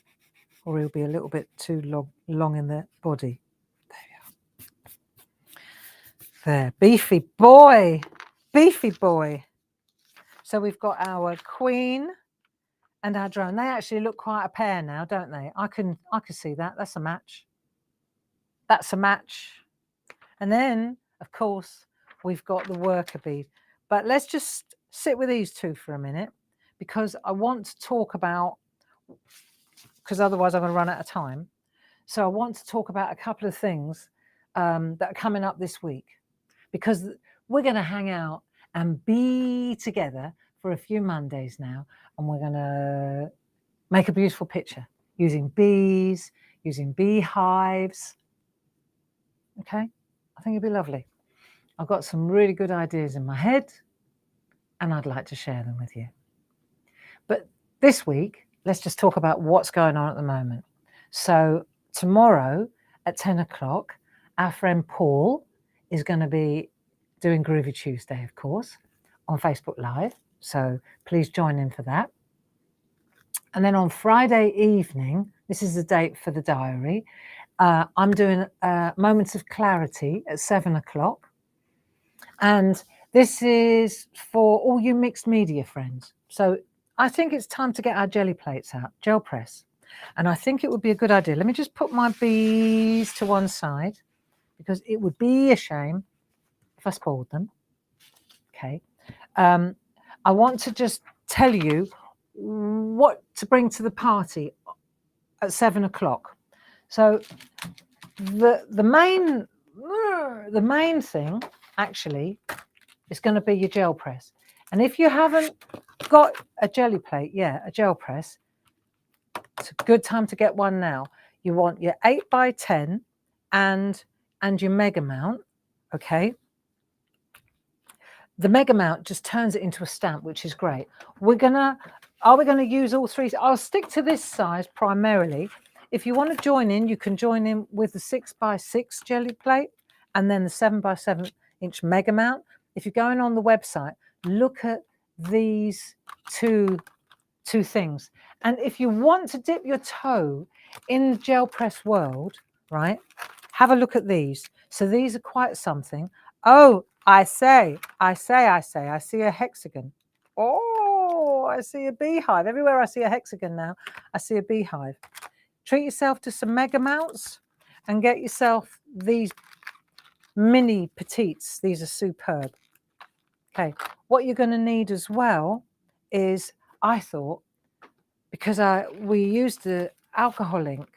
or he'll be a little bit too long in the body. There we are. There. Beefy boy. Beefy boy. So we've got our queen and our drone. They actually look quite a pair now, don't they? I can see that. That's a match. That's a match. And then, of course, we've got the worker bead. But let's just sit with these two for a minute, because I want to talk about, because otherwise I'm going to run out of time. So I want to talk about a couple of things that are coming up this week, because we're going to hang out and be together for a few Mondays now, and we're going to make a beautiful picture using bees, using beehives. Okay, I think it'd be lovely. I've got some really good ideas in my head, and I'd like to share them with you. But this week, let's just talk about what's going on at the moment. So tomorrow at 10 o'clock, our friend Paul is going to be doing Groovy Tuesday, of course, on Facebook Live. So please join in for that. And then on Friday evening, this is the date for the diary, I'm doing Moments of Clarity at 7 o'clock. And this is for all you mixed media friends. So I think it's time to get our jelly plates out, gel press. And I think it would be a good idea. Let me just put my bees to one side, because it would be a shame if I spoiled them. Okay. I want to just tell you what to bring to the party at 7 o'clock. So the main thing actually is going to be your gel press. And if you haven't got a jelly plate, a gel press, it's a good time to get one now. You want your 8x10 and your mega mount, okay? The mega mount just turns it into a stamp, which is great. Are we gonna use all three? I'll stick to this size primarily. If you want to join in, you can join in with the 6x6 jelly plate and then the 7x7-inch mega mount. If you're going on the website, look at these two things. And if you want to dip your toe in the gel press world, right, have a look at these. So these are quite something. Oh, I see a hexagon. Oh, I see a beehive. Everywhere I see a hexagon now, I see a beehive. Treat yourself to some mega mounts and get yourself these mini petites. These are superb. Okay, what you're going to need as well is, I thought, because we used the alcohol ink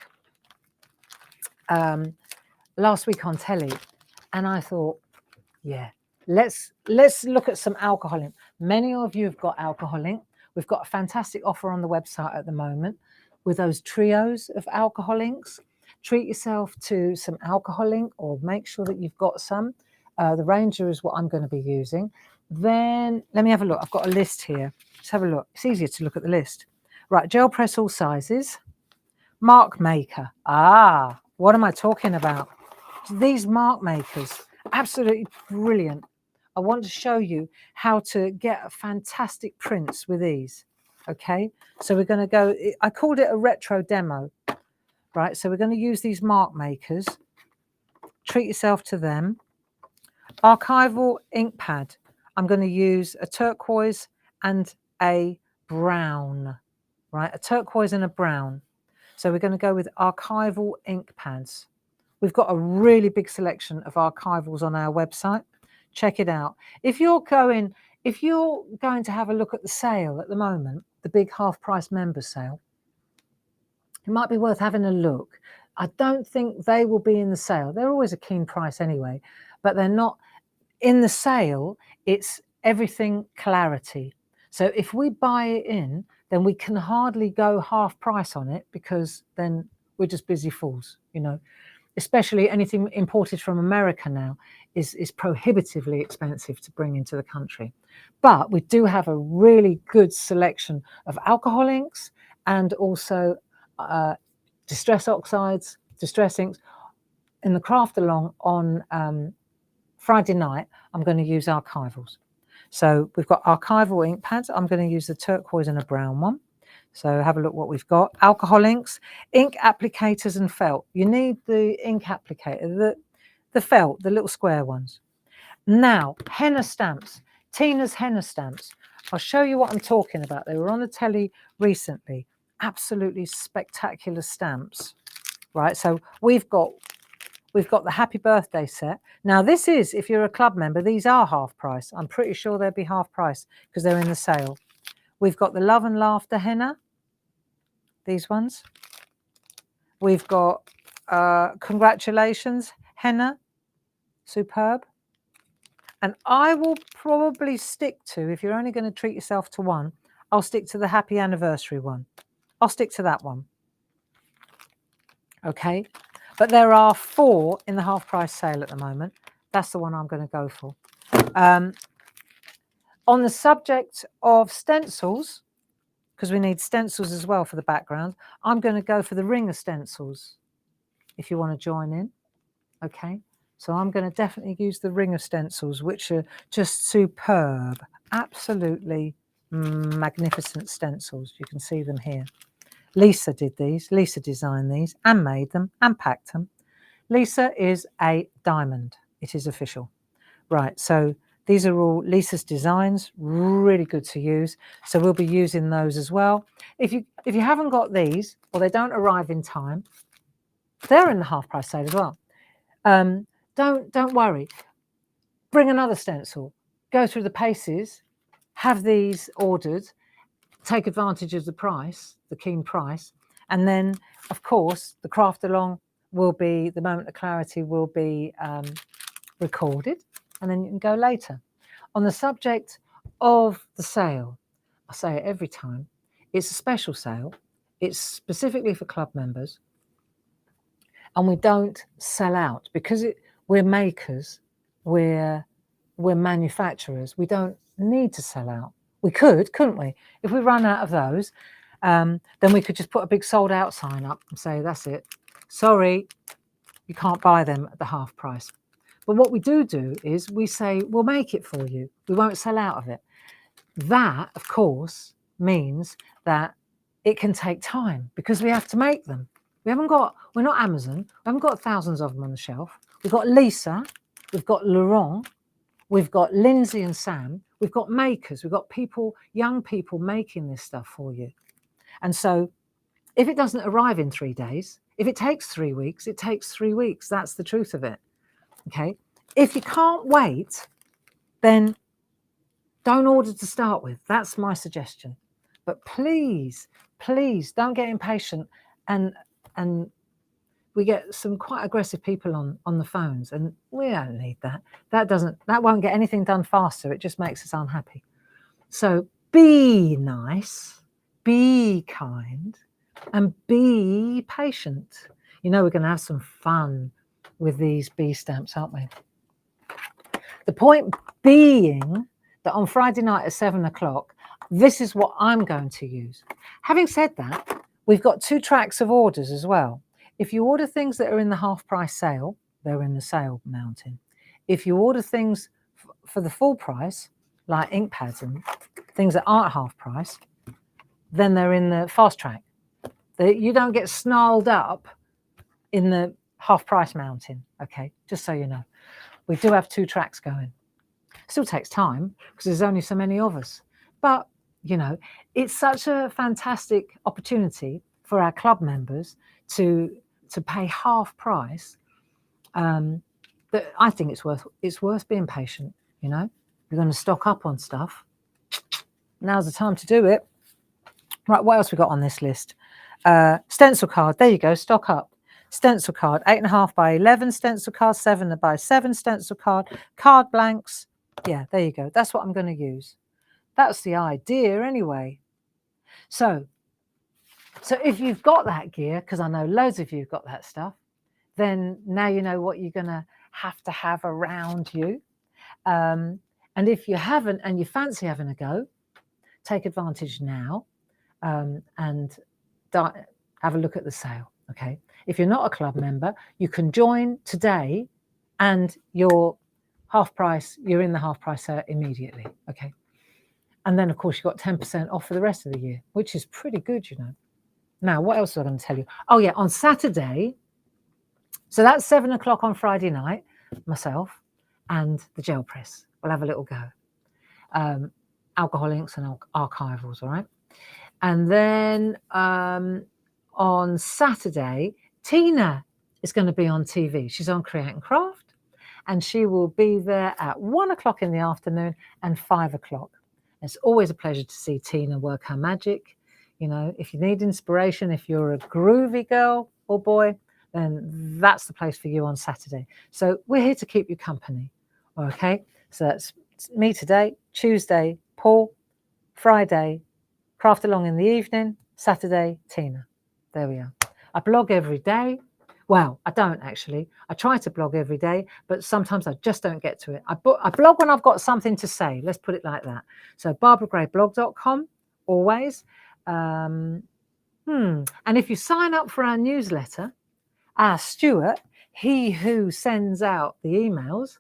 last week on telly, and I thought, yeah, let's look at some alcohol ink. Many of you have got alcohol ink. We've got a fantastic offer on the website at the moment with those trios of alcohol inks. Treat yourself to some alcohol ink, or make sure that you've got some. The Ranger is what I'm going to be using. Then let me have a look. I've got a list here. Let's have a look. It's easier to look at the list. Right, gel press all sizes. Mark maker. Ah, what am I talking about? These mark makers, absolutely brilliant. I want to show you how to get fantastic prints with these. Okay, so we're going to go, I called it a retro demo, right? So we're going to use these mark makers. Treat yourself to them. Archival ink pad. I'm going to use a turquoise and a brown, right? A turquoise and a brown. So we're going to go with archival ink pads. We've got a really big selection of archivals on our website. Check it out. If you're going to have a look at the sale at the moment, the big half price member sale, it might be worth having a look. I don't think they will be in the sale. They're always a keen price anyway, but they're not in the sale. It's everything clarity. So if we buy it in, then we can hardly go half price on it, because then we're just busy fools, you know. Especially anything imported from America now is prohibitively expensive to bring into the country. But we do have a really good selection of alcohol inks and also distress oxides, distress inks. In the craft along on Friday night, I'm going to use archivals. So we've got archival ink pads. I'm going to use the turquoise and a brown one. So have a look what we've got. Alcohol inks, ink applicators and felt. You need the ink applicator, the felt, the little square ones. Now, henna stamps, Tina's henna stamps. I'll show you what I'm talking about. They were on the telly recently. Absolutely spectacular stamps, right? So we've got the happy birthday set. Now this is, if you're a club member, these are half price. I'm pretty sure they'll be half price because they're in the sale. We've got the love and laughter henna, these ones. We've got congratulations henna, superb. And I will probably stick to, if you're only going to treat yourself to one, I'll stick to the happy anniversary one. I'll stick to that one. Okay, but there are 4 in the half price sale at the moment. That's the one I'm going to go for. On the subject of stencils, because we need stencils as well for the background, I'm going to go for the ringer stencils, if you want to join in. Okay, so I'm going to definitely use the ringer stencils, which are just superb, absolutely magnificent stencils. You can see them here. Lisa did these. Lisa designed these and made them and packed them. Lisa is a diamond. It is official. Right, so these are all Lisa's designs, really good to use. So we'll be using those as well. If you haven't got these, or they don't arrive in time, they're in the half price sale as well. Don't worry. bring another stencil, go through the paces, have these ordered, take advantage of the price, the keen price, and then, of course, the craft along will be, the moment of clarity will be recorded, and then you can go later. On the subject of the sale, I say it every time, it's a special sale. It's specifically for club members, and we don't sell out because we're makers, we're manufacturers. We don't need to sell out. We could, couldn't we? If we run out of those, then we could just put a big sold out sign up and say, that's it. Sorry, you can't buy them at the half price. But what we do is we say, we'll make it for you. We won't sell out of it. That, of course, means that it can take time because we have to make them. We're not Amazon. We haven't got thousands of them on the shelf. We've got Lisa, we've got Laurent, we've got Lindsay and Sam, we've got makers, we've got people, young people making this stuff for you. And so if it doesn't arrive in 3 days, if it takes 3 weeks, it takes 3 weeks. That's the truth of it. Okay. If you can't wait, then don't order to start with. That's my suggestion. But please, please don't get impatient. And we get some quite aggressive people on the phones, and we don't need that. That won't get anything done faster. It just makes us unhappy. So be nice, be kind, and be patient. You know, we're going to have some fun with these bee stamps, aren't we? The point being that on Friday night at 7 o'clock, this is what I'm going to use. Having said that, we've got 2 tracks of orders as well. If you order things that are in the half price sale, they're in the sale mountain. If you order things for the full price, like ink pads and things that aren't half price, then they're in the fast track. You don't get snarled up in the half price mountain, okay? Just so you know. We do have 2 tracks going. Still takes time because there's only so many of us. But, you know, it's such a fantastic opportunity for our club members to pay half price that I think it's worth being patient, you know. You're going to stock up on stuff. Now's the time to do it. Right, what else we got on this list? Stencil card, there you go, stock up. Stencil card, 8.5 by 11 stencil card, 7 by 7 stencil card, card blanks. Yeah, there you go. That's what I'm going to use. That's the idea anyway. So if you've got that gear, because I know loads of you have got that stuff, then now you know what you're going to have around you. And if you haven't and you fancy having a go, take advantage now and have a look at the sale. Okay. If you're not a club member, you can join today and you're half price, you're in the half price sale immediately. Okay. And then, of course, you've got 10% off for the rest of the year, which is pretty good, you know. Now, what else was I going to tell you? Oh, yeah, on Saturday, so that's 7 o'clock on Friday night, myself and the gel press. We'll have a little go. Alcohol inks and archivals, all right? And then on Saturday, Tina is going to be on TV. She's on Create and Craft, and she will be there at 1 o'clock in the afternoon and 5 o'clock. It's always a pleasure to see Tina work her magic. You know, if you need inspiration, if you're a groovy girl or boy, then that's the place for you on Saturday. So we're here to keep you company. Okay, so that's me today, Tuesday, Paul, Friday, Craft Along in the evening, Saturday, Tina. There we are. I blog every day. Well, I don't actually. I try to blog every day, but sometimes I just don't get to it. I blog when I've got something to say. Let's put it like that. So barbaragrayblog.com, always. And if you sign up for our newsletter, our Stuart, he who sends out the emails,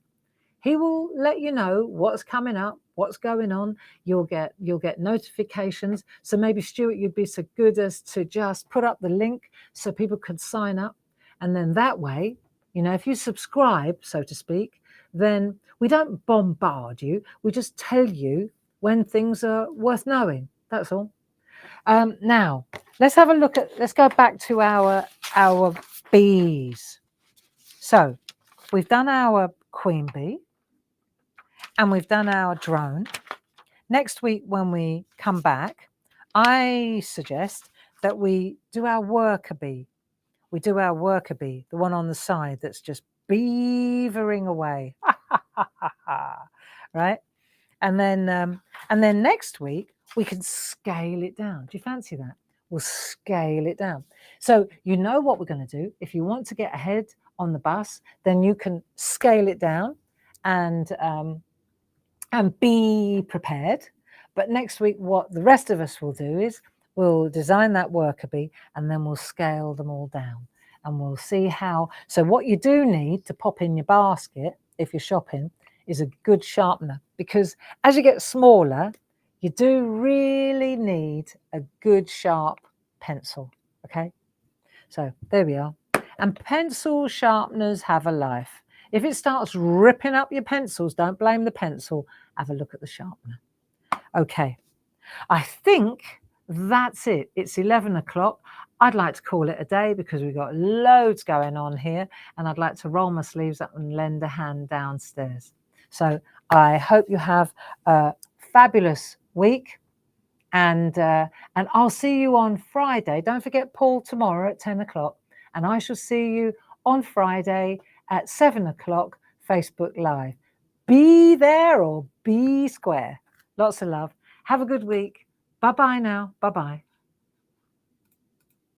he will let you know what's coming up, what's going on. You'll get notifications. So maybe, Stuart, you'd be so good as to just put up the link so people could sign up. And then that way, you know, if you subscribe, so to speak, then we don't bombard you. We just tell you when things are worth knowing. That's all. Now, let's have a look at, let's go back to our bees. So we've done our queen bee. and we've done our drone. Next week, when we come back, I suggest that we do our worker bee. We do our worker bee, the one on the side that's just beavering away. Right? And then next week we can scale it down. Do you fancy that? We'll scale it down. So you know what we're going to do. If you want to get ahead on the bus, then you can scale it down and be prepared. But next week, what the rest of us will do is we'll design that worker bee and then we'll scale them all down. And we'll see how. So what you do need to pop in your basket if you're shopping is a good sharpener, because as you get smaller, you do really need a good sharp pencil. Okay, so there we are. And pencil sharpeners have a life. If it starts ripping up your pencils, don't blame the pencil. Have a look at the sharpener. Okay, I think that's it. It's 11 o'clock. I'd like to call it a day because we've got loads going on here, and I'd like to roll my sleeves up and lend a hand downstairs. So I hope you have a fabulous week, and I'll see you on Friday. Don't forget Paul tomorrow at 10 o'clock, and I shall see you on Friday at 7 o'clock, Facebook Live. Be there or be square. Lots of love. Have a good week. Bye-bye now. Bye-bye.